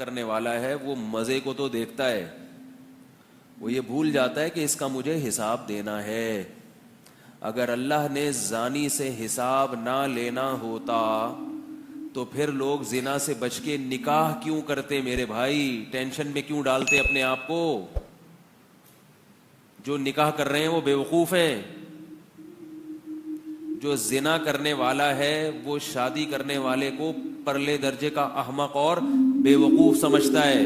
کرنے والا ہے وہ مزے کو تو دیکھتا ہے، وہ یہ بھول جاتا ہے کہ اس کا مجھے حساب دینا ہے۔ اگر اللہ نے زانی سے حساب نہ لینا ہوتا تو پھر لوگ زنا سے بچ کے نکاح کیوں کرتے؟ میرے بھائی ٹینشن میں کیوں ڈالتے اپنے آپ کو؟ جو نکاح کر رہے ہیں وہ بیوقوف ہیں۔ جو زنا کرنے والا ہے وہ شادی کرنے والے کو پرلے درجے کا احمق اور بے وقوف سمجھتا ہے۔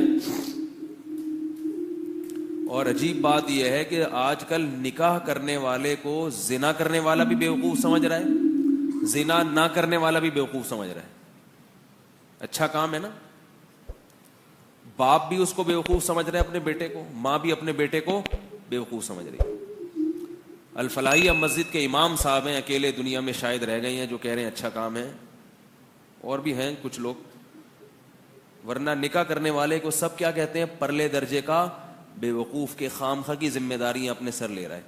اور عجیب بات یہ ہے کہ آج کل نکاح کرنے والے کو زنا کرنے والا بھی بے وقوف سمجھ رہا ہے، زنا نہ کرنے والا بھی بے وقوف سمجھ رہا ہے۔ اچھا کام ہے نا؟ باپ بھی اس کو بے وقوف سمجھ رہا ہے اپنے بیٹے کو، ماں بھی اپنے بیٹے کو بے وقوف سمجھ رہی ہے۔ الفلاحیہ مسجد کے امام صاحب ہیں، اکیلے دنیا میں شاید رہ گئے ہیں جو کہہ رہے ہیں اچھا کام ہے، اور بھی ہیں کچھ لوگ، ورنہ نکاح کرنے والے کو سب کیا کہتے ہیں؟ پرلے درجے کا بے وقوف کے خامخواہ کی ذمہ داریاں اپنے سر لے رہا ہے۔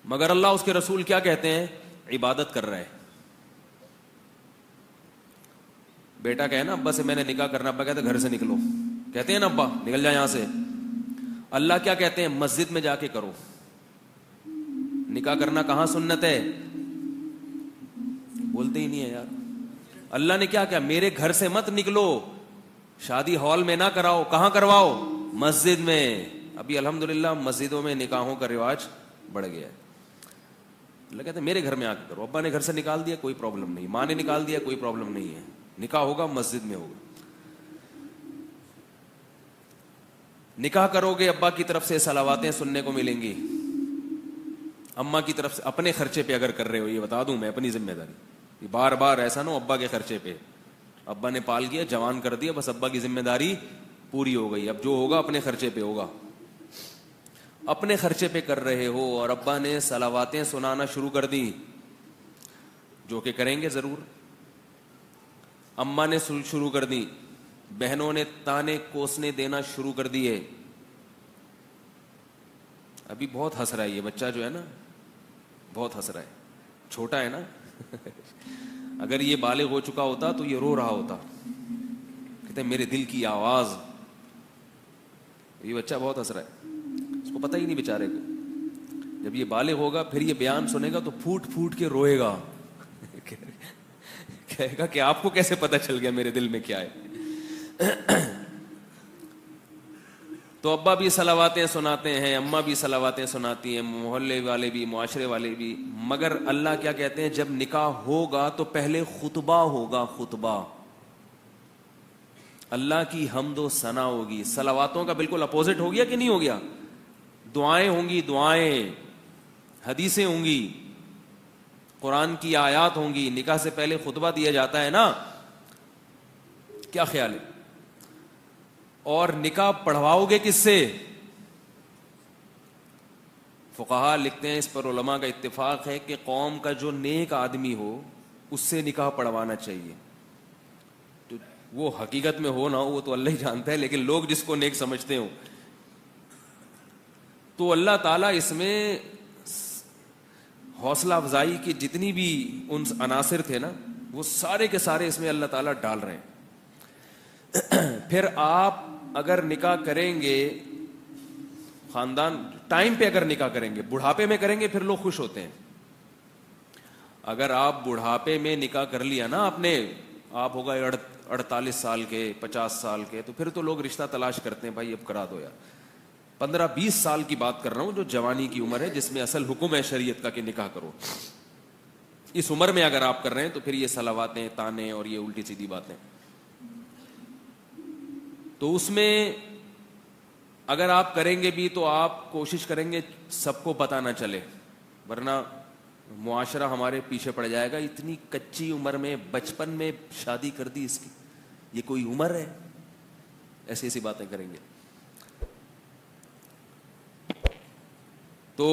مگر اللہ اس کے رسول کیا کہتے ہیں؟ عبادت کر رہا ہے۔ بیٹا کہے نا ابا سے میں نے نکاح کرنا، ابا کہتے گھر سے نکلو، کہتے ہیں نا ابا نکل جائے یہاں سے۔ اللہ کیا کہتے ہیں؟ مسجد میں جا کے کرو۔ نکاح کرنا کہاں سنت ہے؟ بولتے ہی نہیں ہے یار۔ اللہ نے کیا کہا؟ میرے گھر سے مت نکلو، شادی ہال میں نہ کراؤ، کہاں کرواؤ؟ مسجد میں۔ ابھی الحمدللہ مسجدوں میں نکاحوں کا رواج بڑھ گیا ہے۔ اللہ کہتے ہیں میرے گھر میں آ کے کرو۔ ابا نے گھر سے نکال دیا کوئی پرابلم نہیں، ماں نے نکال دیا کوئی پرابلم نہیں ہے، نکاح ہوگا مسجد میں ہوگا۔ نکاح کرو گے ابا کی طرف سے صلواتیں سننے کو ملیں گی، اماں کی طرف سے اپنے خرچے پہ اگر کر رہے ہو، یہ بتا دوں میں اپنی ذمہ داری، بار بار ایسا نہ ہو ابا کے خرچے پہ، ابا نے پال کیا جوان کر دیا بس ابا کی ذمہ داری پوری ہو گئی، اب جو ہوگا اپنے خرچے پہ ہوگا۔ اپنے خرچے پہ کر رہے ہو اور ابا نے صلواتیں سنانا شروع کر دی، جو کہ کریں گے ضرور، اماں نے شروع کر دی، بہنوں نے تانے کوسنے دینا شروع کر دیے۔ ابھی بہت ہنس رہا ہے یہ بچہ جو ہے نا، بہت ہنس رہا ہے، چھوٹا ہے نا اگر یہ بالغ ہو چکا ہوتا تو یہ رو رہا ہوتا، کہتے ہیں میرے دل کی آواز۔ یہ بچہ بہت ہنس رہا ہے، اس کو پتہ ہی نہیں بیچارے کو، جب یہ بالغ ہوگا پھر یہ بیان سنے گا تو پھوٹ پھوٹ کے روئے گا کہے گا کہ آپ کو کیسے پتہ چل گیا میرے دل میں کیا ہے۔ تو ابا بھی صلواتیں سناتے ہیں، اماں بھی صلواتیں سناتی ہیں، محلے والے بھی، معاشرے والے بھی، مگر اللہ کیا کہتے ہیں؟ جب نکاح ہوگا تو پہلے خطبہ ہوگا، خطبہ، اللہ کی حمد و ثنا ہوگی۔ صلواتوں کا بالکل اپوزٹ ہو گیا کہ نہیں ہو گیا؟ دعائیں ہوں گی، دعائیں، حدیثیں ہوں گی، قرآن کی آیات ہوں گی، نکاح سے پہلے خطبہ دیا جاتا ہے نا، کیا خیال ہے؟ اور نکاح پڑھواؤ گے کس سے؟ فقہاء لکھتے ہیں، اس پر علماء کا اتفاق ہے کہ قوم کا جو نیک آدمی ہو اس سے نکاح پڑھوانا چاہیے۔ تو وہ حقیقت میں ہو نہ ہو وہ تو اللہ ہی جانتا ہے، لیکن لوگ جس کو نیک سمجھتے ہوں، تو اللہ تعالیٰ اس میں حوصلہ افزائی کی جتنی بھی ان عناصر تھے نا، وہ سارے کے سارے اس میں اللہ تعالیٰ ڈال رہے ہیں۔ پھر آپ اگر نکاح کریں گے، خاندان ٹائم پہ اگر نکاح کریں گے، بڑھاپے میں کریں گے پھر لوگ خوش ہوتے ہیں۔ اگر آپ بڑھاپے میں نکاح کر لیا نا آپ نے، آپ ہوگا 48 سال کے، 50 سال کے، تو پھر تو لوگ رشتہ تلاش کرتے ہیں، بھائی اب کرا دو یار۔ 15-20 سال کی بات کر رہا ہوں، جو جوانی کی عمر ہے جس میں اصل حکم ہے شریعت کا کہ نکاح کرو، اس عمر میں اگر آپ کر رہے ہیں تو پھر یہ صلواتیں، تانے اور یہ الٹی سیدھی باتیں، تو اس میں اگر آپ کریں گے بھی تو آپ کوشش کریں گے سب کو پتہ نہ چلے، ورنہ معاشرہ ہمارے پیچھے پڑ جائے گا۔ اتنی کچی عمر میں، بچپن میں شادی کر دی اس کی، یہ کوئی عمر ہے؟ ایسی ایسی باتیں کریں گے۔ تو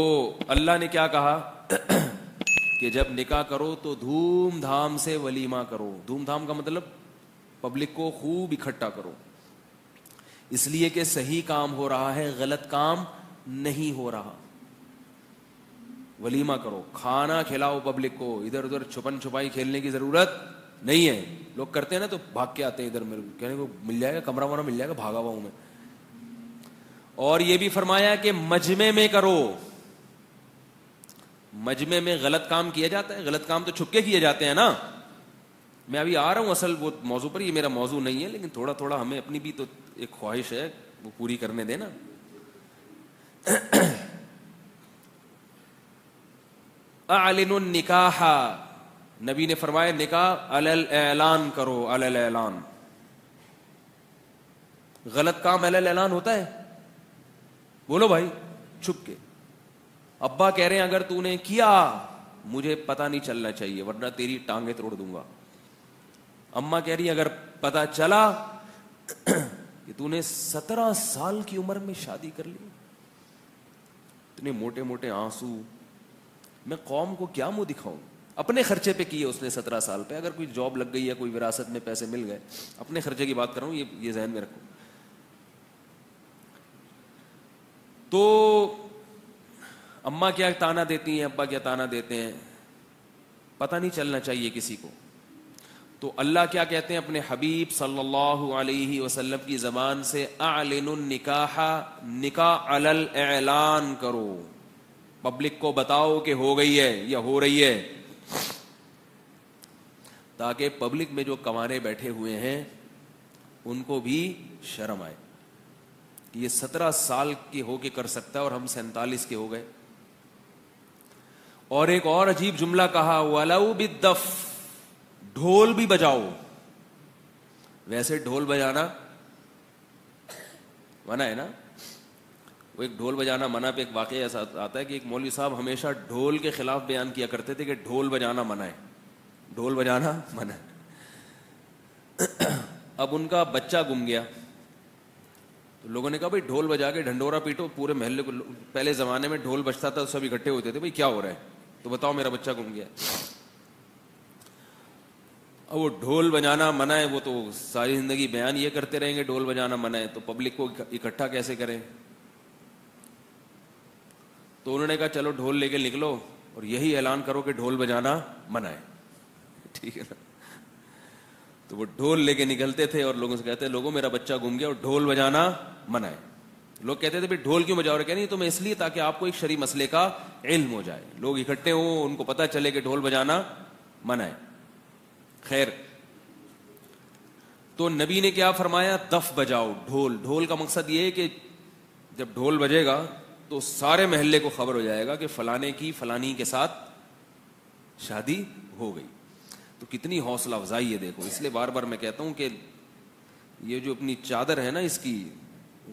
اللہ نے کیا کہا کہ جب نکاح کرو تو دھوم دھام سے ولیمہ کرو۔ دھوم دھام کا مطلب پبلک کو خوب اکٹھا کرو، اس لیے کہ صحیح کام ہو رہا ہے، غلط کام نہیں ہو رہا۔ ولیمہ کرو، کھانا کھلاؤ پبلک کو، ادھر ادھر چھپن چھپائی کھیلنے کی ضرورت نہیں ہے۔ لوگ کرتے ہیں نا تو بھاگ کے آتے ہیں ادھر، میرے کہنے کو مل جائے گا کمرہ ومرہ مل جائے گا، بھاگا ہوا ہوں میں. اور یہ بھی فرمایا کہ مجمع میں کرو. مجمع میں غلط کام کیا جاتا ہے، غلط کام تو چھپ کے کیے جاتے ہیں نا. میں ابھی آ رہا ہوں اصل وہ موضوع پر، یہ میرا موضوع نہیں ہے، لیکن تھوڑا تھوڑا ہمیں اپنی بھی تو ایک خواہش ہے وہ پوری کرنے دینا. اعلنوا النکاح، نبی نے فرمایا نکاح علی الاعلان کرو، علی الاعلان. غلط کام علی الاعلان ہوتا ہے؟ بولو بھائی، چھپ کے. ابا کہہ رہے ہیں اگر تو نے کیا مجھے پتہ نہیں چلنا چاہیے ورنہ تیری ٹانگیں توڑ دوں گا. اماں کہہ رہی اگر پتہ چلا کہ تو نے 17 سال کی عمر میں شادی کر لی، اتنے موٹے موٹے آنسو، میں قوم کو کیا منہ دکھاؤں؟ اپنے خرچے پہ کیے اس نے 17 سال پہ، اگر کوئی جاب لگ گئی ہے، کوئی وراثت میں پیسے مل گئے، اپنے خرچے کی بات کر رہا ہوں، یہ ذہن میں رکھو. تو اماں کیا تانا دیتی ہیں، ابا کیا تانا دیتے ہیں، پتہ نہیں چلنا چاہیے کسی کو. تو اللہ کیا کہتے ہیں اپنے حبیب صلی اللہ علیہ وسلم کی زبان سے، اعلنوا النکاح، نکاح علی الاعلان کرو، پبلک کو بتاؤ کہ ہو گئی ہے یا ہو رہی ہے، تاکہ پبلک میں جو کنوارے بیٹھے ہوئے ہیں ان کو بھی شرم آئے کہ یہ 17 سال کے ہو کے کر سکتا ہے اور ہم 47 کے ہو گئے. اور ایک اور عجیب جملہ کہا، وَلَوْ بِالدَّفْ، ڈھول بھی بجاؤ. ویسے ڈھول بجانا منع ہے نا، وہ ایک ڈھول بجانا منع پہ ایک واقعہ ایسا آتا ہے کہ ایک مولوی صاحب ہمیشہ ڈھول کے خلاف بیان کیا کرتے تھے کہ ڈھول بجانا منع ہے، ڈھول بجانا منع ہے. اب ان کا بچہ گم گیا تو لوگوں نے کہا بھائی ڈھول بجا کے ڈھنڈورا پیٹو پورے محلے کو. پہلے زمانے میں ڈھول بجتا تھا سب اکٹھے ہوتے تھے، بھائی کیا ہو رہا ہے تو بتاؤ میرا بچہ گم گیا. اب وہ ڈھول بجانا منع ہے، وہ تو ساری زندگی بیان یہ کرتے رہیں گے ڈھول بجانا منع ہے، تو پبلک کو اکٹھا کیسے کریں؟ تو انہوں نے کہا چلو ڈھول لے کے نکلو اور یہی اعلان کرو کہ ڈھول بجانا منع ہے. ٹھیک ہے نا؟ تو وہ ڈھول لے کے نکلتے تھے اور لوگوں سے کہتے لوگوں میرا بچہ گم گیا اور ڈھول بجانا منع ہے. لوگ کہتے تھے بھائی ڈھول کیوں بجاؤ رہے؟ کہ نہیں تو میں اس لیے تاکہ آپ کو ایک شرعی مسئلے کا علم ہو جائے، لوگ اکٹھے ہوں ان کو پتہ چلے کہ ڈھول بجانا منع ہے. خیر، تو نبی نے کیا فرمایا؟ دف بجاؤ، ڈھول. ڈھول کا مقصد یہ ہے کہ جب ڈھول بجے گا تو سارے محلے کو خبر ہو جائے گا کہ فلانے کی فلانی کے ساتھ شادی ہو گئی. تو کتنی حوصلہ افزائی ہے دیکھو. اس لیے بار بار میں کہتا ہوں کہ یہ جو اپنی چادر ہے نا، اس کی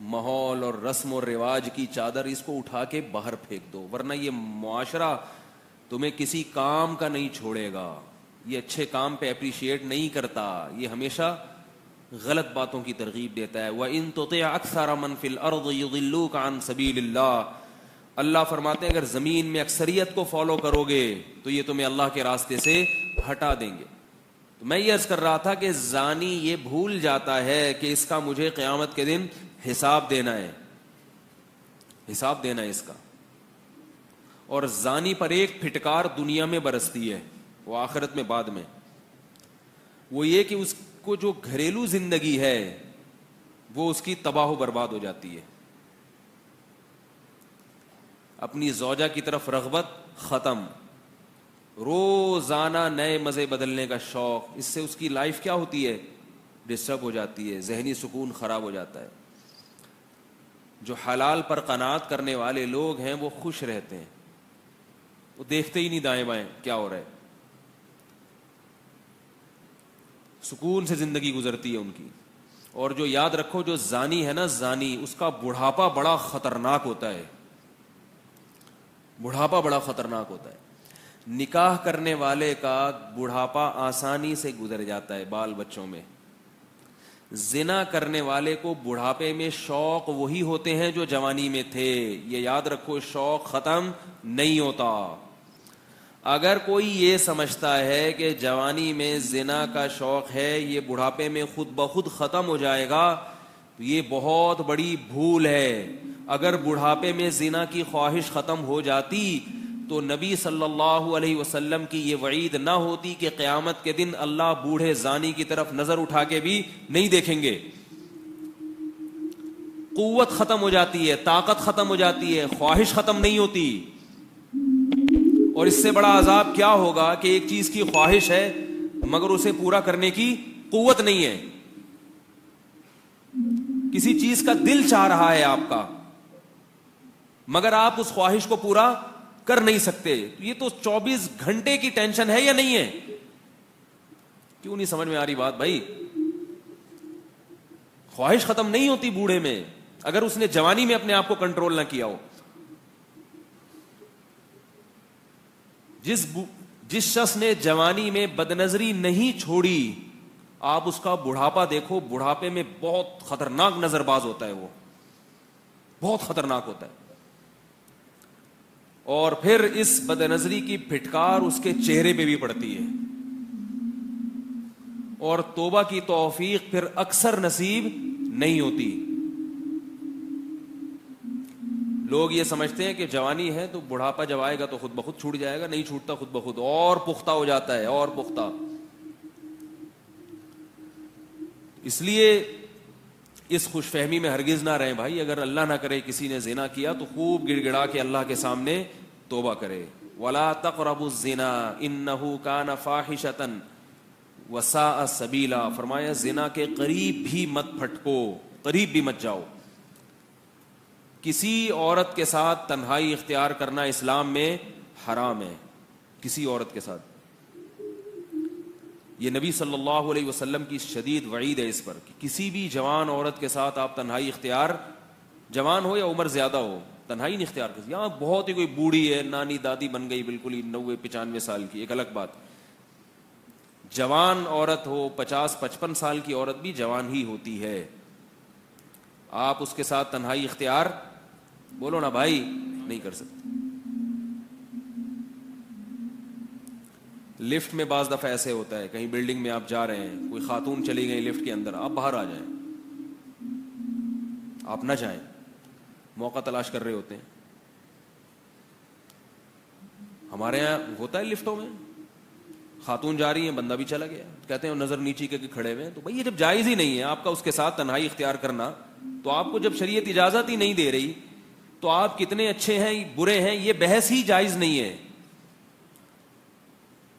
ماحول اور رسم و رواج کی چادر، اس کو اٹھا کے باہر پھینک دو، ورنہ یہ معاشرہ تمہیں کسی کام کا نہیں چھوڑے گا، یہ اچھے کام پہ اپریشیٹ نہیں کرتا، یہ ہمیشہ غلط باتوں کی ترغیب دیتا ہے. وَإِن تُطِعْ أَكْثَرَ مَنْ فِي الْأَرْضِ يُضِلُّوكَ عَنْ سَبِيلِ اللَّهِ، اللہ فرماتے ہیں اگر زمین میں اکثریت کو فالو کرو گے تو یہ تمہیں اللہ کے راستے سے ہٹا دیں گے. تو میں یہ عرض کر رہا تھا کہ زانی یہ بھول جاتا ہے کہ اس کا مجھے قیامت کے دن حساب دینا ہے، حساب دینا ہے اس کا. اور زانی پر ایک پھٹکار دنیا میں برستی ہے، وہ آخرت میں بعد میں، وہ یہ کہ اس کو جو گھریلو زندگی ہے وہ اس کی تباہ و برباد ہو جاتی ہے. اپنی زوجہ کی طرف رغبت ختم، روزانہ نئے مزے بدلنے کا شوق، اس سے اس کی لائف کیا ہوتی ہے؟ ڈسٹرب ہو جاتی ہے، ذہنی سکون خراب ہو جاتا ہے. جو حلال پر قناعت کرنے والے لوگ ہیں وہ خوش رہتے ہیں، وہ دیکھتے ہی نہیں دائیں بائیں کیا ہو رہا ہے، سکون سے زندگی گزرتی ہے ان کی. اور جو یاد رکھو جو زانی ہے نا، زانی، اس کا بڑھاپا بڑا خطرناک ہوتا ہے، بڑھاپا بڑا خطرناک ہوتا ہے. نکاح کرنے والے کا بڑھاپا آسانی سے گزر جاتا ہے بال بچوں میں. زنا کرنے والے کو بڑھاپے میں شوق وہی ہوتے ہیں جو جوانی میں تھے. یہ یاد رکھو، شوق ختم نہیں ہوتا. اگر کوئی یہ سمجھتا ہے کہ جوانی میں زنا کا شوق ہے یہ بڑھاپے میں خود بخود ختم ہو جائے گا تو یہ بہت بڑی بھول ہے. اگر بڑھاپے میں زنا کی خواہش ختم ہو جاتی تو نبی صلی اللہ علیہ وسلم کی یہ وعید نہ ہوتی کہ قیامت کے دن اللہ بوڑھے زانی کی طرف نظر اٹھا کے بھی نہیں دیکھیں گے. قوت ختم ہو جاتی ہے, طاقت ختم ہو جاتی ہے, خواہش ختم نہیں ہوتی. اور اس سے بڑا عذاب کیا ہوگا کہ ایک چیز کی خواہش ہے مگر اسے پورا کرنے کی قوت نہیں ہے. کسی چیز کا دل چاہ رہا ہے آپ کا, مگر آپ اس خواہش کو پورا کر نہیں سکتے. یہ تو 24 گھنٹے کی ٹینشن ہے یا نہیں ہے؟ کیوں نہیں سمجھ میں آ رہی بات بھائی؟ خواہش ختم نہیں ہوتی بوڑھے میں اگر اس نے جوانی میں اپنے آپ کو کنٹرول نہ کیا ہو. جس شخص نے جوانی میں بدنظری نہیں چھوڑی, آپ اس کا بڑھاپا دیکھو, بڑھاپے میں بہت خطرناک نظر باز ہوتا ہے, وہ بہت خطرناک ہوتا ہے. اور پھر اس بدنظری کی پھٹکار اس کے چہرے پہ بھی پڑتی ہے, اور توبہ کی توفیق پھر اکثر نصیب نہیں ہوتی. لوگ یہ سمجھتے ہیں کہ جوانی ہے تو بڑھاپا جب آئے گا تو خود بخود چھوٹ جائے گا. نہیں چھوٹتا, خود بخود اور پختہ ہو جاتا ہے, اور پختہ. اس لیے اس خوش فہمی میں ہرگز نہ رہیں بھائی. اگر اللہ نہ کرے کسی نے زنا کیا تو خوب گڑ گڑا کے اللہ کے سامنے توبہ کرے. وَلَا تَقْرَبُوا الزِّنَا إِنَّهُ كَانَ فَاحِشَةً وَسَاءَ سَبِيلًا. فرمایا زنا کے قریب بھی مت پھٹکو, قریب بھی مت جاؤ. کسی عورت کے ساتھ تنہائی اختیار کرنا اسلام میں حرام ہے, کسی عورت کے ساتھ. یہ نبی صلی اللہ علیہ وسلم کی شدید وعید ہے اس پر کہ کسی بھی جوان عورت کے ساتھ آپ تنہائی اختیار, جوان ہو یا عمر زیادہ ہو, تنہائی نہیں اختیار کر. یہاں بہت ہی کوئی بوڑھی ہے, نانی دادی بن گئی بالکل ہی 90-95 سال کی, ایک الگ بات. جوان عورت ہو, 50-55 سال کی عورت بھی جوان ہی ہوتی ہے. آپ اس کے ساتھ تنہائی اختیار, بولو نا بھائی, نہیں کر سکتے. لفٹ میں بعض دفعہ ایسے ہوتا ہے, کہیں بلڈنگ میں آپ جا رہے ہیں, کوئی خاتون چلی گئی لفٹ کے اندر, آپ باہر آ جائیں, آپ نہ جائیں, موقع تلاش کر رہے ہوتے ہیں. ہمارے یہاں ہوتا ہے لفٹوں میں, خاتون جا رہی ہیں, بندہ بھی چلا گیا, کہتے ہیں نظر نیچی کے کھڑے ہوئے ہیں. تو بھائی یہ جب جائز ہی نہیں ہے آپ کا اس کے ساتھ تنہائی اختیار کرنا, تو آپ کو جب شریعت اجازت ہی نہیں دے رہی تو آپ کتنے اچھے ہیں برے ہیں یہ بحث ہی جائز نہیں ہے.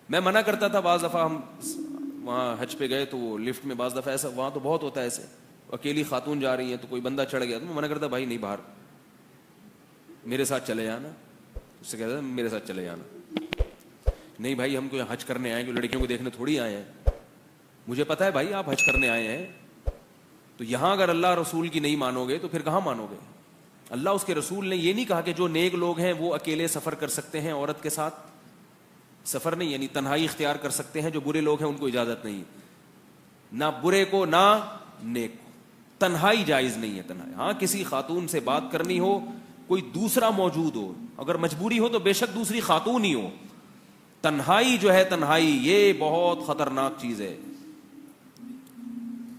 میں منع کرتا تھا بعض دفعہ, ہم وہاں حج پہ گئے تو وہ لفٹ میں بعض دفعہ ایسا, وہاں تو بہت ہوتا ہے ایسے, اکیلی خاتون جا رہی ہے تو کوئی بندہ چڑھ گیا تو میں منع کرتا, بھائی نہیں, باہر میرے ساتھ چلے جانا. اس سے کہتا میرے ساتھ چلے جانا. نہیں بھائی ہم کوئی حج کرنے آئے ہیں, لڑکیوں کو دیکھنے تھوڑی آئے ہیں. مجھے پتا ہے بھائی آپ حج کرنے آئے ہیں, تو یہاں اگر اللہ رسول کی نہیں مانو گے تو پھر کہاں مانو گے؟ اللہ اس کے رسول نے یہ نہیں کہا کہ جو نیک لوگ ہیں وہ اکیلے سفر کر سکتے ہیں, عورت کے ساتھ سفر نہیں, یعنی تنہائی اختیار کر سکتے ہیں. جو برے لوگ ہیں ان کو اجازت نہیں, نہ برے کو نہ نیک کو, تنہائی جائز نہیں ہے. تنہائی ہاں کسی خاتون سے بات کرنی ہو, کوئی دوسرا موجود ہو, اگر مجبوری ہو تو بے شک دوسری خاتون ہی ہو. تنہائی جو ہے, تنہائی یہ بہت خطرناک چیز ہے.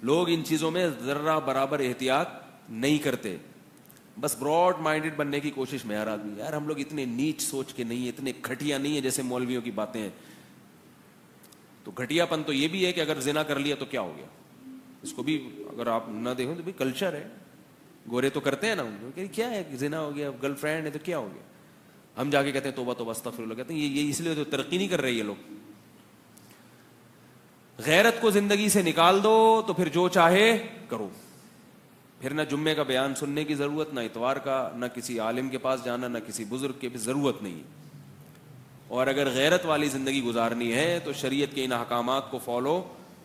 لوگ ان چیزوں میں ذرہ برابر احتیاط نہیں کرتے, بس براڈ مائنڈڈ بننے کی کوشش میں. ہر آدمی یار ہم لوگ اتنے نیچ سوچ کے نہیں, اتنے گھٹیا نہیں ہے جیسے مولویوں کی باتیں ہیں. تو گھٹیا پن تو یہ بھی ہے کہ اگر زنا کر لیا تو کیا ہو گیا, اس کو بھی اگر آپ نہ دیکھیں تو بھی کلچر ہے, گورے تو کرتے ہیں نا, کہ کیا ہے زنا ہو گیا, گرل فرینڈ ہے تو کیا ہو گیا. ہم جا کے کہتے ہیں توبہ توبہ استغفر اللہ, کہتے ہیں یہ اس لیے تو ترقی نہیں کر رہے یہ لوگ. غیرت کو زندگی سے نکال دو تو پھر جو چاہے کرو. پھر نہ جمعے کا بیان سننے کی ضرورت, نہ اتوار کا, نہ کسی عالم کے پاس جانا, نہ کسی بزرگ کی بھی ضرورت نہیں. اور اگر غیرت والی زندگی گزارنی ہے تو شریعت کے ان احکامات کو فالو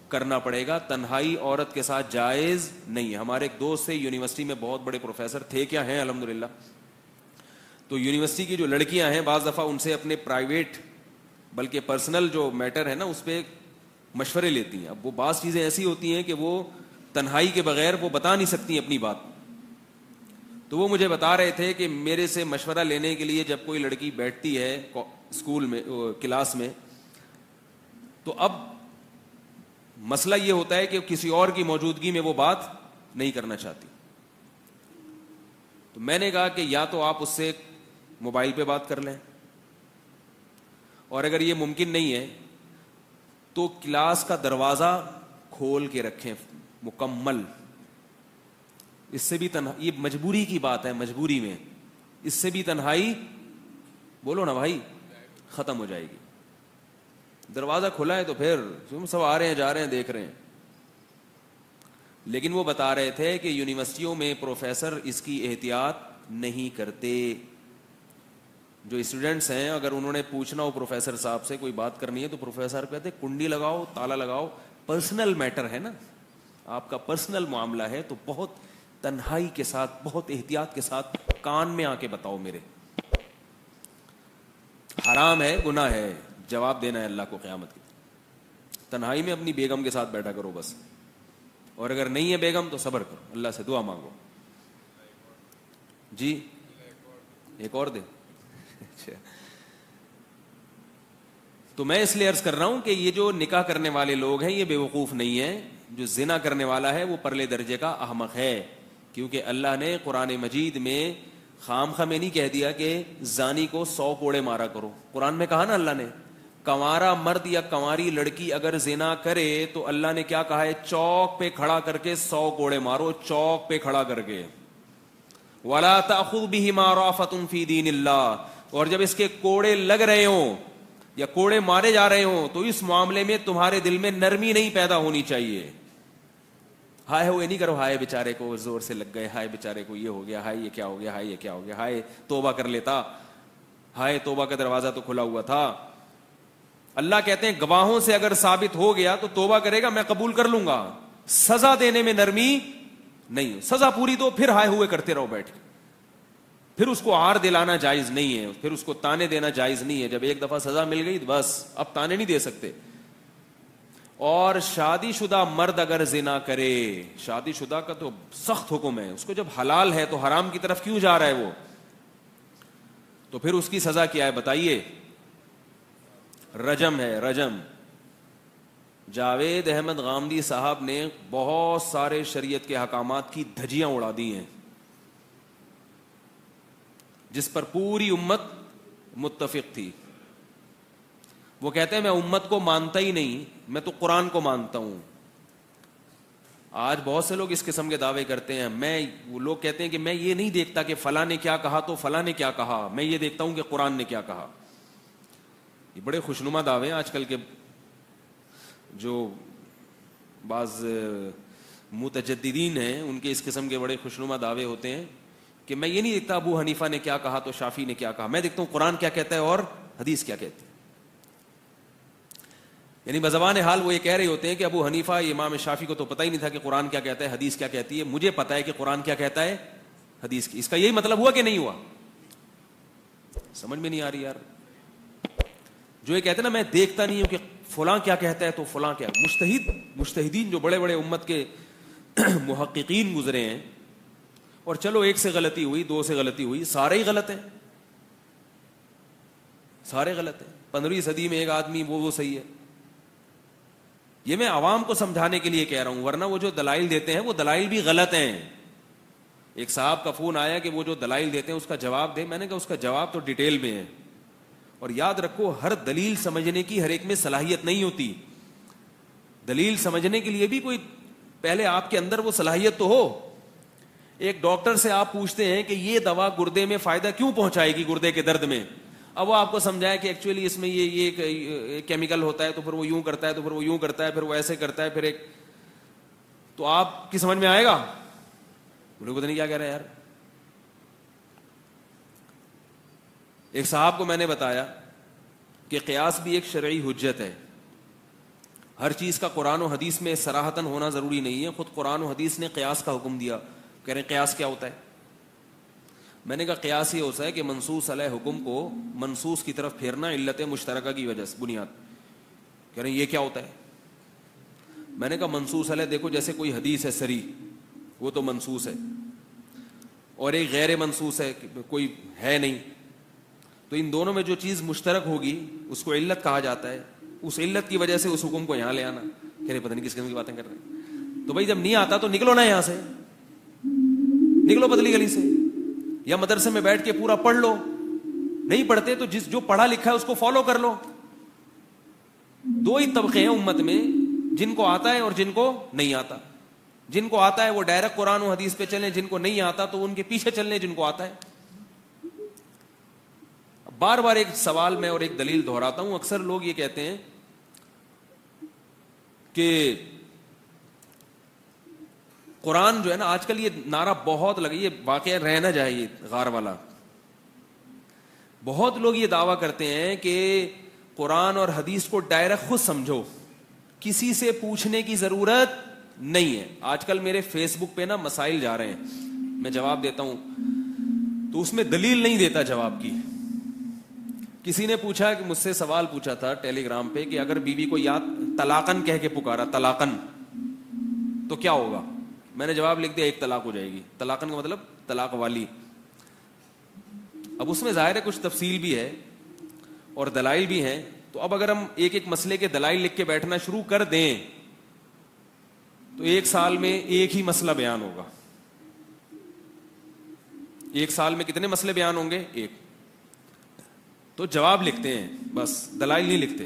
کرنا پڑے گا. تنہائی عورت کے ساتھ جائز نہیں ہے. ہمارے ایک دوست سے یونیورسٹی میں بہت بڑے پروفیسر تھے, کیا ہیں الحمدللہ, تو یونیورسٹی کی جو لڑکیاں ہیں بعض دفعہ ان سے اپنے پرائیویٹ بلکہ پرسنل جو میٹر ہے نا اس پہ مشورے لیتی ہیں. اب وہ بعض چیزیں ایسی ہوتی ہیں کہ وہ تنہائی کے بغیر وہ بتا نہیں سکتی اپنی بات. تو وہ مجھے بتا رہے تھے کہ میرے سے مشورہ لینے کے لیے جب کوئی لڑکی بیٹھتی ہے اسکول میں, کلاس میں, تو اب مسئلہ یہ ہوتا ہے کہ کسی اور کی موجودگی میں وہ بات نہیں کرنا چاہتی. تو میں نے کہا کہ یا تو آپ اس سے موبائل پہ بات کر لیں, اور اگر یہ ممکن نہیں ہے تو کلاس کا دروازہ کھول کے رکھیں مکمل. اس سے بھی یہ مجبوری کی بات ہے, مجبوری میں اس سے بھی تنہائی بولو نا بھائی ختم ہو جائے گی. دروازہ کھلا ہے تو پھر تم سب آ رہے ہیں جا رہے ہیں دیکھ رہے ہیں. لیکن وہ بتا رہے تھے کہ یونیورسٹیوں میں پروفیسر اس کی احتیاط نہیں کرتے. جو اسٹوڈنٹس ہیں اگر انہوں نے پوچھنا ہو پروفیسر صاحب سے کوئی بات کرنی ہے تو پروفیسر کہتے کنڈی لگاؤ, تالا لگاؤ, پرسنل میٹر ہے نا, آپ کا پرسنل معاملہ ہے تو بہت تنہائی کے ساتھ بہت احتیاط کے ساتھ کان میں آ کے بتاؤ میرے. حرام ہے, گناہ ہے, جواب دینا ہے اللہ کو قیامت کی. تنہائی میں اپنی بیگم کے ساتھ بیٹھا کرو بس, اور اگر نہیں ہے بیگم تو صبر کرو, اللہ سے دعا مانگو. جی ایک اور دے. تو میں اس لیے عرض کر رہا ہوں کہ یہ جو نکاح کرنے والے لوگ ہیں یہ بیوقوف نہیں ہیں. جو زنا کرنے والا ہے وہ پرلے درجے کا احمق ہے, کیونکہ اللہ نے قرآن مجید میں خام خواہ میں نہیں کہہ دیا کہ زانی کو 100 کوڑے مارا کرو. قرآن میں کہا نا اللہ نے, کنوارا مرد یا کنواری لڑکی اگر زنا کرے تو اللہ نے کیا کہا ہے, چوک پہ کھڑا کر کے 100 کوڑے مارو, چوک پہ کھڑا کر کے. وَلَا تَأْخُذْ بِهِمَا رَأْفَةٌ فِي دِينِ اللَّهِ, اور جب اس کے کوڑے لگ رہے ہوں یا کوڑے مارے جا رہے ہوں تو اس معاملے میں تمہارے دل میں نرمی نہیں پیدا ہونی چاہیے. ہائے ہوئے نہیں کرو, ہائے بیچارے کو زور سے لگ گئے, ہائے بیچارے کو یہ ہو گیا, ہائے یہ کیا ہو گیا, ہائے یہ کیا ہو گیا, ہائے توبہ کر لیتا, ہائے توبہ کا دروازہ تو کھلا ہوا تھا. اللہ کہتے ہیں گواہوں سے اگر ثابت ہو گیا تو توبہ کرے گا, میں قبول کر لوں گا. سزا دینے میں نرمی نہیں, سزا پوری دو, پھر ہائے ہوئے کرتے رہو بیٹھ کے. پھر اس کو عار دلانا جائز نہیں ہے, پھر اس کو تانے دینا جائز نہیں ہے. جب ایک دفعہ سزا مل گئی بس اب تانے نہیں دے سکتے. اور شادی شدہ مرد اگر زنا کرے, شادی شدہ کا تو سخت حکم ہے, اس کو جب حلال ہے تو حرام کی طرف کیوں جا رہا ہے وہ, تو پھر اس کی سزا کیا ہے بتائیے؟ رجم ہے, رجم. جاوید احمد غامدی صاحب نے بہت سارے شریعت کے احکامات کی دھجیاں اڑا دی ہیں جس پر پوری امت متفق تھی. وہ کہتے ہیں میں امت کو مانتا ہی نہیں, میں تو قرآن کو مانتا ہوں. آج بہت سے لوگ اس قسم کے دعوے کرتے ہیں. وہ لوگ کہتے ہیں کہ میں یہ نہیں دیکھتا کہ فلاں نے کیا کہا تو فلاں نے کیا کہا, میں یہ دیکھتا ہوں کہ قرآن نے کیا کہا. یہ بڑے خوشنما دعوے ہیں آج کل کے جو بعض متجددین ہیں ان کے اس قسم کے بڑے خوشنما دعوے ہوتے ہیں کہ میں یہ نہیں دیکھتا ابو حنیفہ نے کیا کہا تو شافعی نے کیا کہا, میں دیکھتا ہوں قرآن کیا کہتا ہے اور حدیث کیا کہتی ہے. یعنی بزبان حال وہ یہ کہہ رہے ہوتے ہیں کہ ابو حنیفہ امام شافعی کو تو پتہ ہی نہیں تھا کہ قرآن کیا کہتا ہے حدیث کیا کہتی ہے, مجھے پتہ ہے کہ قرآن کیا کہتا ہے حدیث کی. اس کا یہی مطلب ہوا کہ نہیں ہوا؟ سمجھ میں نہیں آ رہی یار. جو یہ کہتے ہیں نا میں دیکھتا نہیں ہوں کہ فلاں کیا کہتا ہے تو فلاں کیا, مجتہدین جو بڑے بڑے امت کے محققین گزرے ہیں, اور چلو ایک سے غلطی ہوئی, دو سے غلطی ہوئی, سارے ہی غلط ہیں, سارے غلط ہیں. 15ویں صدی میں ایک آدمی وہ صحیح ہے. یہ میں عوام کو سمجھانے کے لیے کہہ رہا ہوں, ورنہ وہ جو دلائل دیتے ہیں وہ دلائل بھی غلط ہیں. ایک صاحب کا فون آیا کہ وہ جو دلائل دیتے ہیں اس کا جواب دے. میں نے کہا اس کا جواب تو ڈیٹیل میں ہے, اور یاد رکھو ہر دلیل سمجھنے کی ہر ایک میں صلاحیت نہیں ہوتی. دلیل سمجھنے کے لیے بھی کوئی پہلے آپ کے اندر وہ صلاحیت تو ہو. ایک ڈاکٹر سے آپ پوچھتے ہیں کہ یہ دوا گردے میں فائدہ کیوں پہنچائے گی, گردے کے درد میں, اب وہ آپ کو سمجھائے کہ ایکچولی اس میں یہ کیمیکل ہوتا ہے تو پھر وہ یوں کرتا ہے, تو پھر وہ یوں کرتا ہے, پھر وہ ایسے کرتا ہے, پھر ایک, تو آپ کی سمجھ میں آئے گا؟ بولے پتہ نہیں کیا کہہ رہے ہیں یار. ایک صاحب کو میں نے بتایا کہ قیاس بھی ایک شرعی حجت ہے. ہر چیز کا قرآن و حدیث میں صراحتاً ہونا ضروری نہیں ہے. خود قرآن و حدیث نے قیاس کا حکم دیا. کہہ رہے ہیں قیاس کیا ہوتا ہے؟ میں نے کہا قیاس یہ ہوتا ہے کہ منصوص علیہ حکم کو منصوص کی طرف پھیرنا علت مشترکہ کی وجہ سے, بنیاد. کہہ رہے ہیں یہ کیا ہوتا ہے؟ میں نے کہا منصوص علیہ دیکھو جیسے کوئی حدیث ہے صریح, وہ تو منصوص ہے, اور ایک غیر منصوص ہے کوئی ہے نہیں, تو ان دونوں میں جو چیز مشترک ہوگی اس کو علت کہا جاتا ہے. اس علت کی وجہ سے اس حکم کو یہاں لے آنا. کہہ رہے پتہ نہیں کس قسم کی باتیں کر رہے ہیں. تو بھائی جب نہیں آتا تو نکلو نا یہاں سے, نکلو بدلی گلی سے, یا مدرسے میں بیٹھ کے پورا پڑھ لو. نہیں پڑھتے تو جو پڑھا لکھا ہے اس کو فالو کر لو. دو ہی طبقے ہیں امت میں، جن کو آتا ہے اور جن کو نہیں آتا. جن کو آتا ہے وہ ڈائریکٹ قرآن و حدیث پہ چلیں، جن کو نہیں آتا تو ان کے پیچھے چلنے جن کو آتا ہے. بار بار ایک سوال میں اور ایک دلیل دہراتا ہوں. اکثر لوگ یہ کہتے ہیں کہ قرآن جو ہے نا، آج کل یہ نعرہ بہت لگا، یہ واقعہ رہ نہ جائے، یہ غار والا. بہت لوگ یہ دعویٰ کرتے ہیں کہ قرآن اور حدیث کو ڈائریکٹ خود سمجھو، کسی سے پوچھنے کی ضرورت نہیں ہے. آج کل میرے فیس بک پہ نا مسائل جا رہے ہیں، میں جواب دیتا ہوں تو اس میں دلیل نہیں دیتا جواب کی. کسی نے پوچھا کہ مجھ سے سوال پوچھا تھا ٹیلی گرام پہ کہ اگر بیوی کو یاد طلاقن کہہ کے پکارا، طلاقن، تو کیا ہوگا؟ میں نے جواب لکھ دیا ایک طلاق ہو جائے گی. طلاقن کا مطلب طلاق والی. اب اس میں ظاہر ہے کچھ تفصیل بھی ہے اور دلائل بھی ہیں. تو اب اگر ہم ایک ایک مسئلے کے دلائل لکھ کے بیٹھنا شروع کر دیں تو ایک سال میں ایک ہی مسئلہ بیان ہوگا. ایک سال میں کتنے مسئلے بیان ہوں گے؟ ایک. تو جواب لکھتے ہیں بس، دلائل نہیں لکھتے.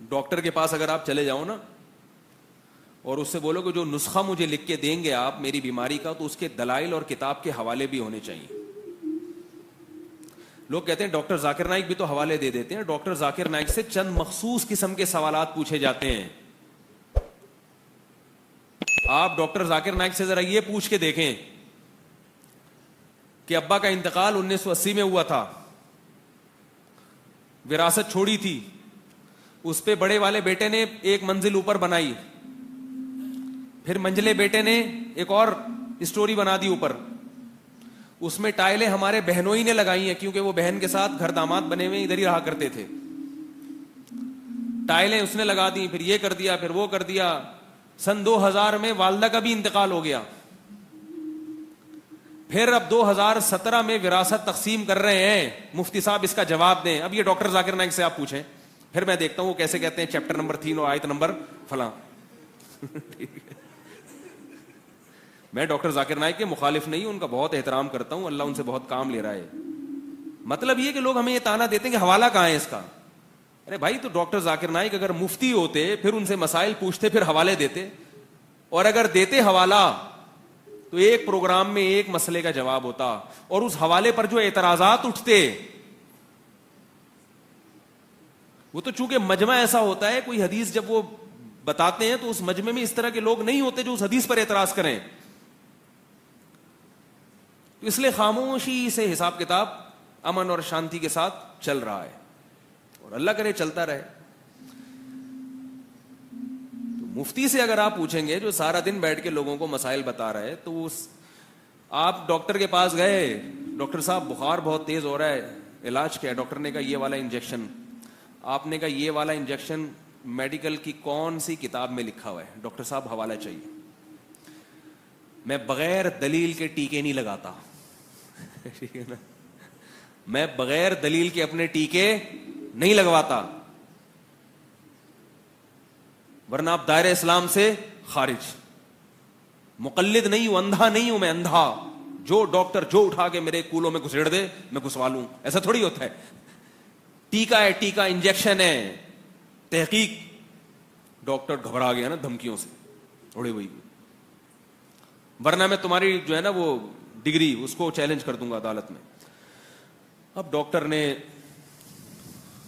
ڈاکٹر کے پاس اگر آپ چلے جاؤ نا اور اس سے بولو کہ جو نسخہ مجھے لکھ کے دیں گے آپ میری بیماری کا، تو اس کے دلائل اور کتاب کے حوالے بھی ہونے چاہیے. لوگ کہتے ہیں ڈاکٹر ذاکر نائک بھی تو حوالے دے دیتے ہیں. ڈاکٹر ذاکر نائک سے چند مخصوص قسم کے سوالات پوچھے جاتے ہیں. آپ ڈاکٹر ذاکر نائک سے ذرا یہ پوچھ کے دیکھیں کہ ابا کا انتقال 1980 میں ہوا تھا، وراثت چھوڑی تھی، اس پہ بڑے والے بیٹے نے ایک منزل اوپر بنائی، پھر منجلے بیٹے نے ایک اور اسٹوری بنا دی اوپر، اس میں ٹائلیں ہمارے بہنوں ہی نے لگائی ہیں کیونکہ وہ بہن کے ساتھ گھر داماد بنے ہوئے ادھر ہی رہا کرتے تھے. ٹائلیں اس نے لگا دی، پھر یہ کر دیا، پھر وہ کر دیا. سن 2000 میں والدہ کا بھی انتقال ہو گیا. پھر اب 2017 میں وراثت تقسیم کر رہے ہیں. مفتی صاحب اس کا جواب دیں. اب یہ ڈاکٹر ذاکر نائک سے آپ پوچھیں، پھر میں دیکھتا ہوں وہ کیسے کہتے ہیں چیپٹر نمبر 3 اور آیت نمبر فلاں. میں ڈاکٹر ذاکر نائک کے مخالف نہیں ہوں، ان کا بہت احترام کرتا ہوں، اللہ ان سے بہت کام لے رہا ہے. مطلب یہ کہ لوگ ہمیں یہ تانا دیتے ہیں کہ حوالہ کہاں ہے اس کا. ارے بھائی، تو ڈاکٹر ذاکر نائک اگر مفتی ہوتے پھر ان سے مسائل پوچھتے، پھر حوالے دیتے، اور اگر دیتے حوالہ تو ایک پروگرام میں ایک مسئلے کا جواب ہوتا. اور اس حوالے پر جو اعتراضات اٹھتے وہ تو چونکہ مجمع ایسا ہوتا ہے، کوئی حدیث جب وہ بتاتے ہیں تو اس مجمع میں اس طرح کے لوگ نہیں ہوتے جو اس حدیث پر اعتراض کریں. اس لیے خاموشی سے حساب کتاب امن اور شانتی کے ساتھ چل رہا ہے، اور اللہ کرے چلتا رہے. تو مفتی سے اگر آپ پوچھیں گے جو سارا دن بیٹھ کے لوگوں کو مسائل بتا رہا ہے، تو آپ ڈاکٹر کے پاس گئے، ڈاکٹر صاحب بخار بہت تیز ہو رہا ہے، علاج کیا ہے؟ ڈاکٹر نے کہا یہ والا انجیکشن. آپ نے کہا یہ والا انجیکشن میڈیکل کی کون سی کتاب میں لکھا ہوا ہے؟ ڈاکٹر صاحب حوالہ چاہیے. میں بغیر دلیل کے ٹیکے نہیں لگاتا. میں بغیر دلیل کے اپنے ٹیکے نہیں لگواتا، ورنہ آپ دائرہ اسلام سے خارج. مقلد نہیں ہوں، اندھا نہیں ہوں میں، اندھا جو ڈاکٹر جو اٹھا کے میرے کولوں میں گھسیڑ دے میں گھسوا لوں، ایسا تھوڑی ہوتا ہے. ٹیکا ہے، ٹیکا انجیکشن ہے، تحقیق. ڈاکٹر گھبرا گیا نا دھمکیوں سے اڑی ہوئی، ورنہ میں تمہاری جو ہے نا وہ ڈگری اس کو چیلنج کر دوں گا عدالت میں. اب ڈاکٹر نے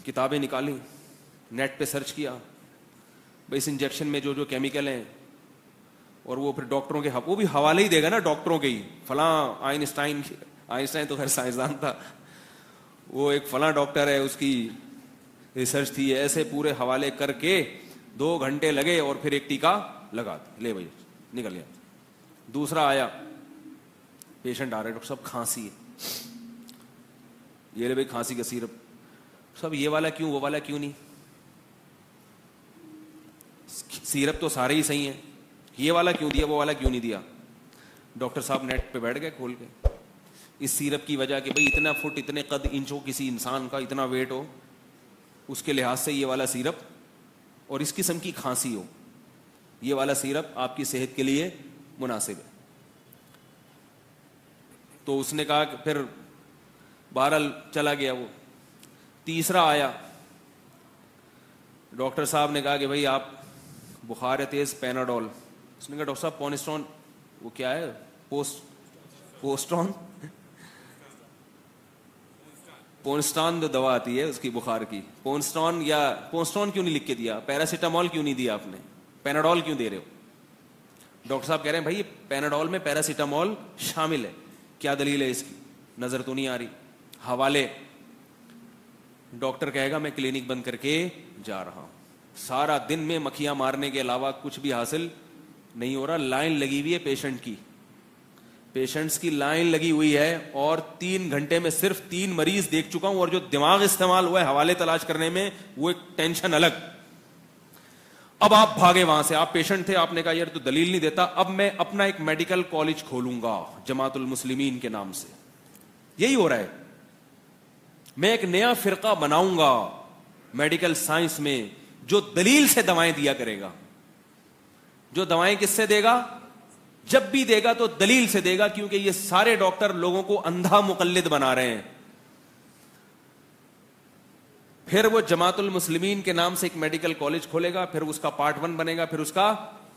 کتابیں نکالی، نیٹ پہ سرچ کیا بھائی اس انجیکشن میں جو جو کیمیکل ہیں، اور وہ پھر ڈاکٹروں کے وہ بھی حوالے ہی دے گا نا ڈاکٹروں کے ہی. فلاں آئنسٹائن تو خیر سائنسدان تھا، وہ ایک فلاں ڈاکٹر ہے، اس کی ریسرچ تھی، ایسے پورے حوالے کر کے 2 گھنٹے لگے اور پھر ایک ٹیکا لگا دیا. لے بھائی نکل گیا. دوسرا آیا، پیشنٹ آ رہا ہے، ڈاکٹر صاحب کھانسی ہے، یہ لے بھائی کھانسی کا سیرپ. صاحب یہ والا کیوں، وہ والا کیوں نہیں؟ سیرپ تو سارے ہی صحیح ہیں، یہ والا کیوں دیا، وہ والا کیوں نہیں دیا؟ ڈاکٹر صاحب نیٹ پہ بیٹھ گئے کھول کے، اس سیرپ کی وجہ کہ بھئی اتنا فٹ اتنے قد انچ ہو کسی انسان کا، اتنا ویٹ ہو، اس کے لحاظ سے یہ والا سیرپ، اور اس قسم کی کھانسی ہو، یہ والا سیرپ آپ کی صحت کے لیے مناسب ہے. تو اس نے کہا کہ پھر بہرحال چلا گیا وہ. تیسرا آیا، ڈاکٹر صاحب نے کہا کہ بھائی آپ بخار ہے تیز، پیناڈول. اس نے کہا ڈاکٹر صاحب پونسٹون وہ کیا ہے؟ پونسٹان جو دوا آتی ہے اس کی بخار کی، پونسٹون کیوں نہیں لکھ کے دیا؟ پیراسیٹامول کیوں نہیں دیا آپ نے؟ پیناڈول کیوں دے رہے ہو؟ ڈاکٹر صاحب کہہ رہے ہیں بھائی پیناڈول میں پیراسیٹامول شامل ہے. کیا دلیل ہے اس کی؟ نظر تو نہیں آ رہی. حوالے، ڈاکٹر کہے گا میں کلینک بند کر کے جا رہا ہوں، سارا دن میں مکھیاں مارنے کے علاوہ کچھ بھی حاصل نہیں ہو رہا. لائن لگی ہوئی ہے پیشنٹس کی لائن لگی ہوئی ہے، اور 3 گھنٹے میں صرف 3 مریض دیکھ چکا ہوں. اور جو دماغ استعمال ہوا ہے حوالے تلاش کرنے میں، وہ ایک ٹینشن الگ. اب آپ بھاگے وہاں سے، آپ پیشنٹ تھے، آپ نے کہا یار تو دلیل نہیں دیتا، اب میں اپنا ایک میڈیکل کالج کھولوں گا جماعت المسلمین کے نام سے. یہی ہو رہا ہے. میں ایک نیا فرقہ بناؤں گا میڈیکل سائنس میں جو دلیل سے دوائیں دیا کرے گا. جو دوائیں کس سے دے گا؟ جب بھی دے گا تو دلیل سے دے گا، کیونکہ یہ سارے ڈاکٹر لوگوں کو اندھا مقلد بنا رہے ہیں. پھر وہ جماعت المسلمین کے نام سے ایک میڈیکل کالج کھولے گا، پھر اس کا پارٹ 1 بنے گا، پھر اس کا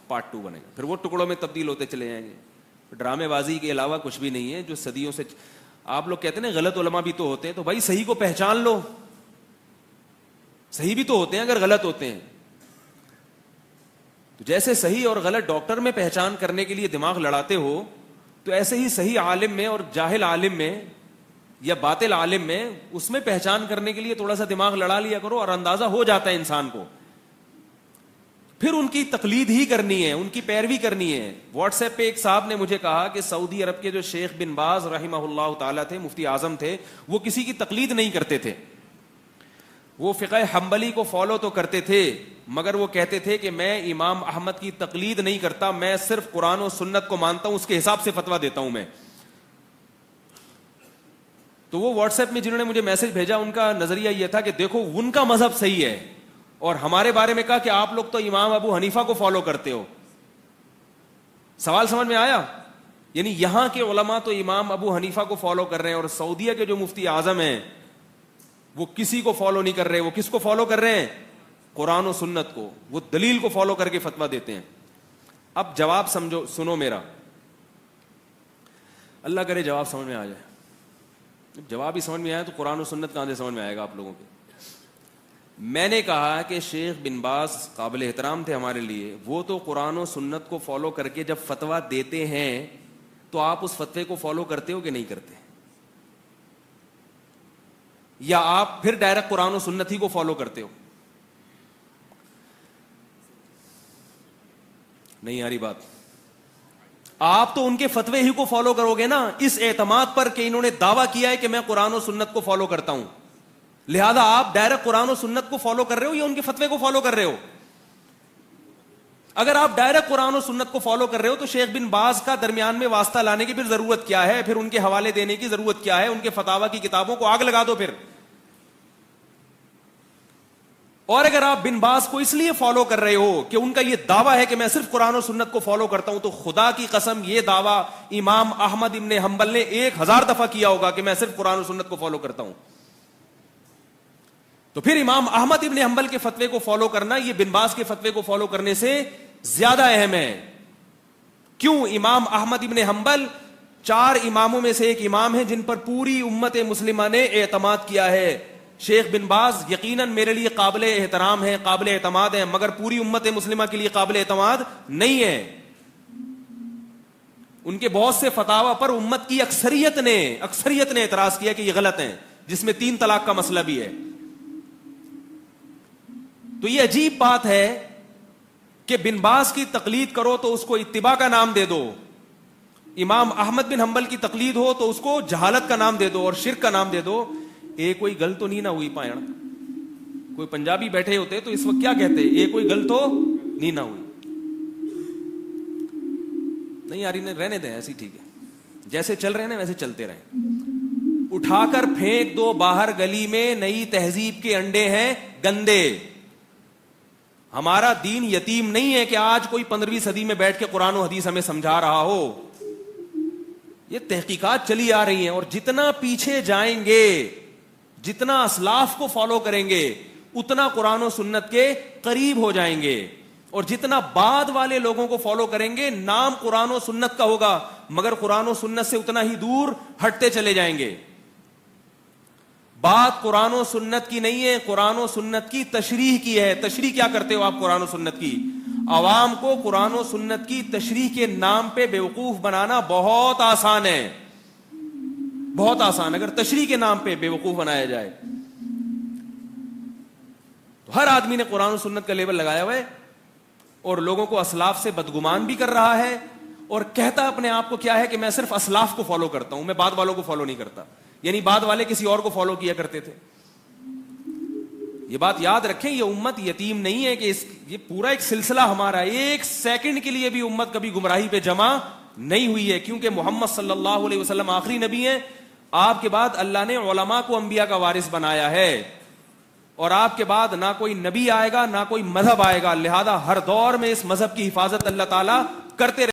پارٹ 2 بنے گا، پھر وہ ٹکڑوں میں تبدیل ہوتے چلے جائیں گے. ڈرامے بازی کے علاوہ کچھ بھی نہیں ہے جو صدیوں سے. آپ لوگ کہتے ہیں نا غلط علماء بھی تو ہوتے ہیں، تو بھائی صحیح کو پہچان لو. صحیح بھی تو ہوتے ہیں اگر غلط ہوتے ہیں. تو جیسے صحیح اور غلط ڈاکٹر میں پہچان کرنے کے لیے دماغ لڑاتے ہو، تو ایسے ہی صحیح عالم میں اور جاہل عالم میں یا باطل عالم میں، اس میں پہچان کرنے کے لیے تھوڑا سا دماغ لڑا لیا کرو، اور اندازہ ہو جاتا ہے انسان کو. پھر ان کی تقلید ہی کرنی ہے، ان کی پیروی کرنی ہے. واٹس ایپ پہ ایک صاحب نے مجھے کہا کہ سعودی عرب کے جو شیخ بن باز رحمہ اللہ تعالیٰ تھے، مفتی اعظم تھے، وہ کسی کی تقلید نہیں کرتے تھے. وہ فقہ حنبلی کو فالو تو کرتے تھے، مگر وہ کہتے تھے کہ میں امام احمد کی تقلید نہیں کرتا، میں صرف قرآن و سنت کو مانتا ہوں، اس کے حساب سے فتویٰ دیتا ہوں میں. تو وہ واٹس ایپ میں جنہوں نے مجھے میسج بھیجا، ان کا نظریہ یہ تھا کہ دیکھو ان کا مذہب صحیح ہے، اور ہمارے بارے میں کہا کہ آپ لوگ تو امام ابو حنیفہ کو فالو کرتے ہو. سوال سمجھ میں آیا؟ یعنی یہاں کے علماء تو امام ابو حنیفہ کو فالو کر رہے ہیں، اور سعودیہ کے جو مفتی اعظم ہیں وہ کسی کو فالو نہیں کر رہے. وہ کس کو فالو کر رہے ہیں؟ قرآن و سنت کو. وہ دلیل کو فالو کر کے فتویٰ دیتے ہیں. اب جواب سمجھو، سنو میرا، اللہ کرے جواب سمجھ میں آ جائے. جواب ہی سمجھ میں آیا تو قرآن و سنت کہاں سے سمجھ میں آئے گا آپ لوگوں کے؟ میں نے کہا کہ شیخ بن باز قابل احترام تھے ہمارے لیے، وہ تو قرآن و سنت کو فالو کر کے جب فتویٰ دیتے ہیں تو آپ اس فتوے کو فالو کرتے ہو کہ نہیں کرتے؟ یا آپ پھر ڈائریکٹ قرآن و سنت ہی کو فالو کرتے ہو؟ نہیں آ رہی بات. آپ تو ان کے فتوے ہی کو فالو کرو گے نا، اس اعتماد پر کہ انہوں نے دعویٰ کیا ہے کہ میں قرآن و سنت کو فالو کرتا ہوں. لہذا آپ ڈائریکٹ قرآن و سنت کو فالو کر رہے ہو یا ان کے فتوے کو فالو کر رہے ہو؟ اگر آپ ڈائریکٹ قرآن و سنت کو فالو کر رہے ہو تو شیخ بن باز کا درمیان میں واسطہ لانے کی پھر ضرورت کیا ہے؟ پھر ان کے حوالے دینے کی ضرورت کیا ہے؟ ان کے فتاوی کی کتابوں کو آگ لگا دو پھر. اور اگر آپ بن باز کو اس لیے فالو کر رہے ہو کہ ان کا یہ دعویٰ ہے کہ میں صرف قرآن و سنت کو فالو کرتا ہوں، تو خدا کی قسم یہ دعویٰ امام احمد ابن حنبل نے 1000 دفعہ کیا ہوگا کہ میں صرف قرآن و سنت کو فالو کرتا ہوں. تو پھر امام احمد ابن حنبل کے فتوے کو فالو کرنا یہ بن باز کے فتوے کو فالو کرنے سے زیادہ اہم ہے. کیوں؟ امام احمد ابن حنبل 4 اماموں میں سے ایک امام ہیں جن پر پوری امت مسلمہ نے اعتماد کیا ہے. شیخ بن باز یقیناً میرے لیے قابل احترام ہیں، قابل اعتماد ہیں، مگر پوری امت مسلمہ کے لیے قابل اعتماد نہیں ہے. ان کے بہت سے فتاوی پر امت کی اکثریت نے اعتراض کیا کہ یہ غلط ہیں، جس میں 3 طلاق کا مسئلہ بھی ہے. تو یہ عجیب بات ہے کہ بن باز کی تقلید کرو تو اس کو اتباع کا نام دے دو، امام احمد بن حنبل کی تقلید ہو تو اس کو جہالت کا نام دے دو اور شرک کا نام دے دو. کوئی گل تو نہیں نہ ہوئی پائن؟ کوئی پنجابی بیٹھے ہوتے تو اس وقت کیا کہتے؟ کوئی گل تو نہیں نہ ہوئی. نہیں یار انہیں رہنے دیں، ایسی ٹھیک ہے، جیسے چل رہے ہیں نا ویسے چلتے رہیں. اٹھا کر پھینک دو باہر گلی میں، نئی تہذیب کے انڈے ہیں گندے. ہمارا دین یتیم نہیں ہے کہ آج کوئی 15ویں صدی میں بیٹھ کے قرآن و حدیث ہمیں سمجھا رہا ہو. یہ تحقیقات چلی آ رہی ہیں، اور جتنا پیچھے جائیں گے، جتنا اسلاف کو فالو کریں گے، اتنا قرآن و سنت کے قریب ہو جائیں گے. اور جتنا بعد والے لوگوں کو فالو کریں گے, نام قرآن و سنت کا ہوگا مگر قرآن و سنت سے اتنا ہی دور ہٹتے چلے جائیں گے. بات قرآن و سنت کی نہیں ہے, قرآن و سنت کی تشریح کی ہے. تشریح کیا کرتے ہو آپ قرآن و سنت کی؟ عوام کو قرآن و سنت کی تشریح کے نام پہ بیوقوف بنانا بہت آسان ہے, بہت آسان. اگر تشریح کے نام پہ بیوقوف بنایا جائے تو ہر آدمی نے قرآن و سنت کا لیبل لگایا ہوا ہے اور لوگوں کو اسلاف سے بدگمان بھی کر رہا ہے, اور کہتا اپنے آپ کو کیا ہے کہ میں صرف اسلاف کو فالو کرتا ہوں, میں بعد والوں کو فالو نہیں کرتا. یعنی بعد والے کسی اور کو فالو کیا کرتے تھے. یہ بات یاد رکھیں, یہ امت یتیم نہیں ہے کہ یہ پورا ایک سلسلہ ہمارا, ایک سیکنڈ کے لیے بھی امت کبھی گمراہی پہ جمع نہیں ہوئی ہے, کیونکہ محمد صلی اللہ علیہ وسلم آخری نبی ہیں. آپ کے بعد اللہ نے علماء کو انبیاء کا وارث بنایا ہے, اور آپ کے بعد نہ کوئی نبی آئے گا نہ کوئی مذہب آئے گا. لہذا ہر دور میں اس مذہب کی حفاظت اللہ تعالیٰ کرتے رہے.